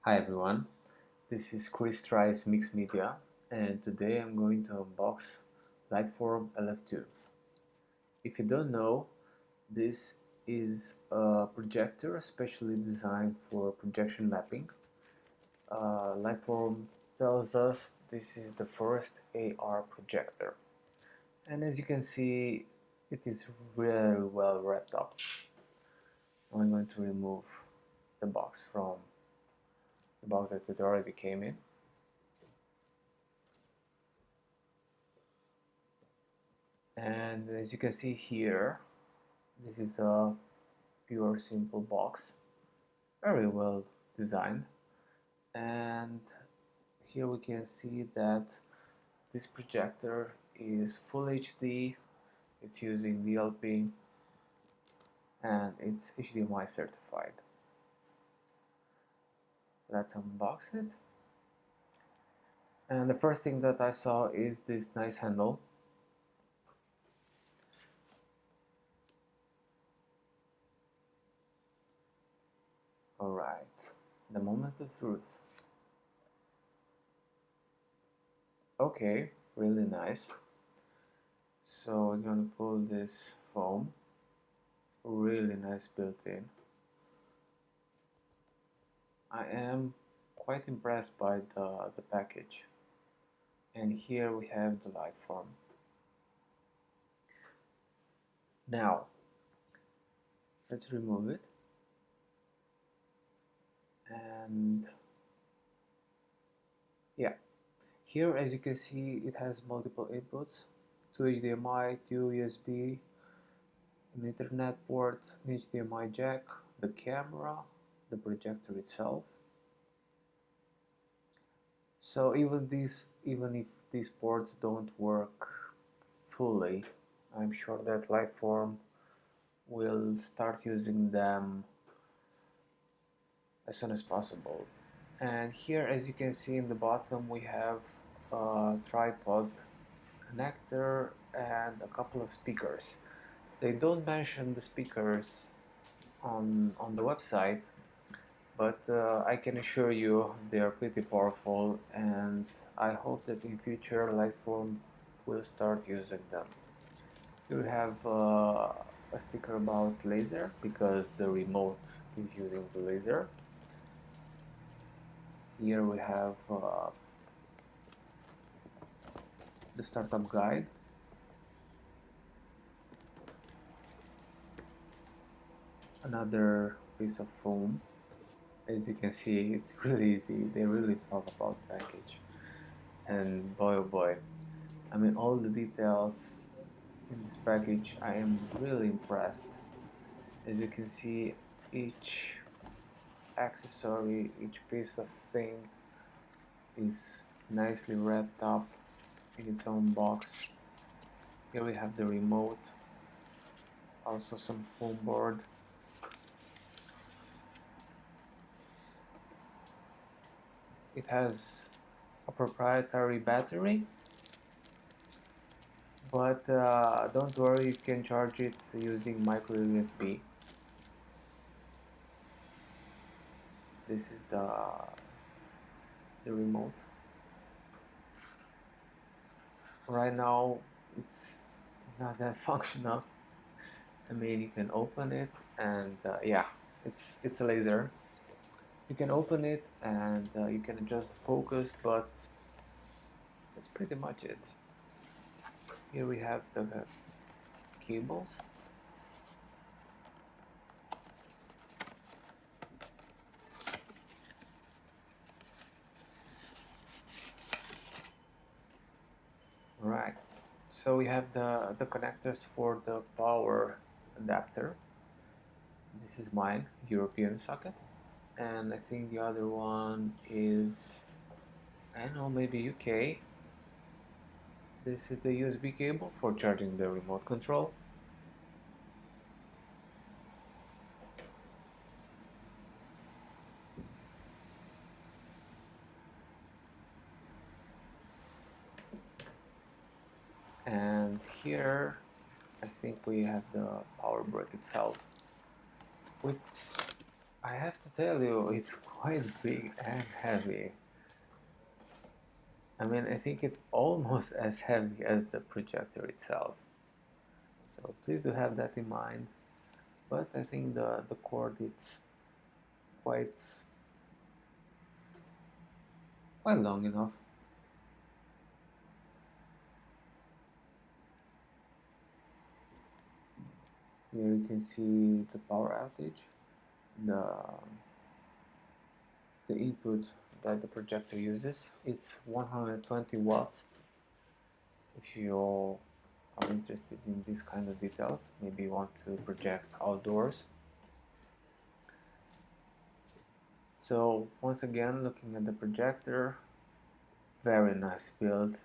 Hi everyone, this is Chris Tries Mixed Media, and today I'm going to unbox Lightform LF2. If you don't know, this is a projector specially designed for projection mapping. Lightform tells us this is the first AR projector, and as you can see, it is very well wrapped up. I'm going to remove the box from the box that it already came in. And as you can see here, this is a pure simple box, very well designed, and here we can see that this projector is full HD, it's using DLP, and it's HDMI certified. Let's unbox it. And the first thing that I saw is this nice handle. Alright, the moment of truth. Okay, really nice. So we're gonna pull this foam, really nice built-in. I am quite impressed by the package. And here we have the Lightform. Now, let's remove it. And yeah, here as you can see it has multiple inputs, 2 HDMI, 2 USB, an Ethernet port, an HDMI jack, the camera, the projector itself. So even if these ports don't work fully, I'm sure that Lightform will start using them as soon as possible. And here, as you can see in the bottom, we have a tripod connector and a couple of speakers. They don't mention the speakers on the website, but I can assure you they are pretty powerful, and I hope that in future Lightform will start using them. You have a sticker about laser because the remote is using the laser. Here we have the startup guide. Another piece of foam. As you can see, it's really easy. They really thought about the package. And boy oh boy, I mean, all the details in this package, I am really impressed. As you can see, each accessory, each piece of thing is nicely wrapped up in its own box. Here we have the remote, also some foam board. It has a proprietary battery, but don't worry, you can charge it using micro USB. This is the remote. Right now it's not that functional. I mean, you can open it and yeah, it's a laser. You can open it and you can adjust focus, but that's pretty much it. Here we have the cables. Right, so we have the connectors for the power adapter. This is mine, European socket, and I think the other one is, I don't know, maybe UK. This is the USB cable for charging the remote control. And here I think we have the power brick itself, which I have to tell you, it's quite big and heavy. I mean, I think it's almost as heavy as the projector itself. So please do have that in mind. But I think the cord it's quite long enough. Here you can see the power outage, the input that the projector uses. It's 120 watts. If you are interested in these kind of details, maybe you want to project outdoors. So once again, looking at the projector, very nice build.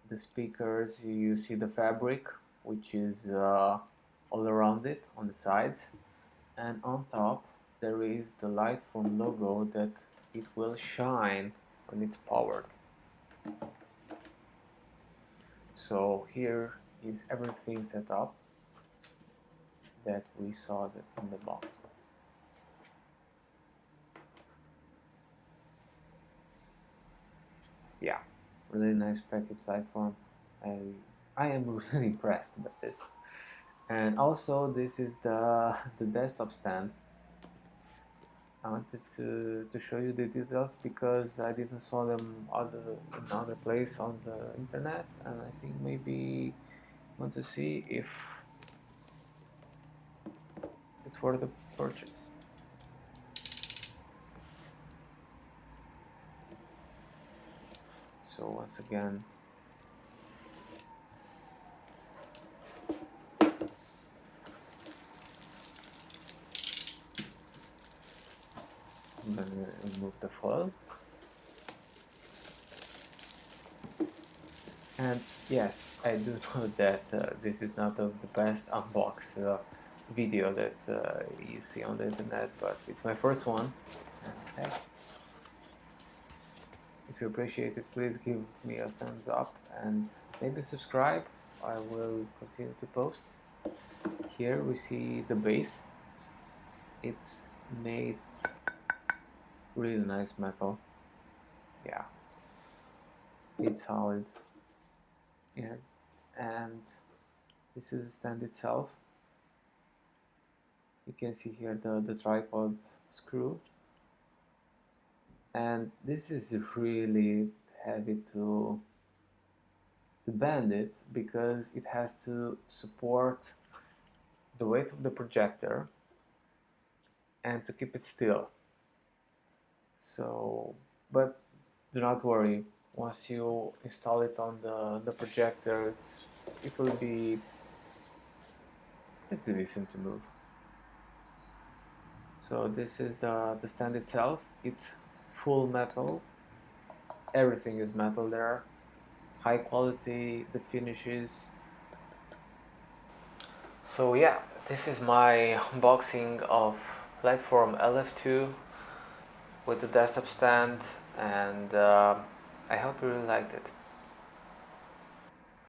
The speakers, you see the fabric, which is all around it on the sides, and on top there is the Lightform logo that it will shine when it's powered. So here is everything set up that we saw in the box. Yeah, really nice package, Lightform. I am really impressed by this. And also this is the desktop stand. I wanted to show you the details because I didn't saw them in other place on the internet, and I think maybe want to see if it's worth the purchase. So once again, I'm gonna remove the foil. And yes, I do know that this is not the best unbox video that you see on the internet, but it's my first one. And hey, if you appreciate it, please give me a thumbs up and maybe subscribe. I will continue to post. Here we see the base. It's made really nice metal. Yeah, it's solid. Yeah, and this is the stand itself. You can see here the tripod screw, and this is really heavy to bend it because it has to support the weight of the projector and to keep it still. So, but do not worry, once you install it on the projector, it will be pretty decent to move. So this is the stand itself. It's full metal. Everything is metal there. High quality, the finishes. So yeah, this is my unboxing of Lightform LF2 with the desktop stand, and I hope you really liked it.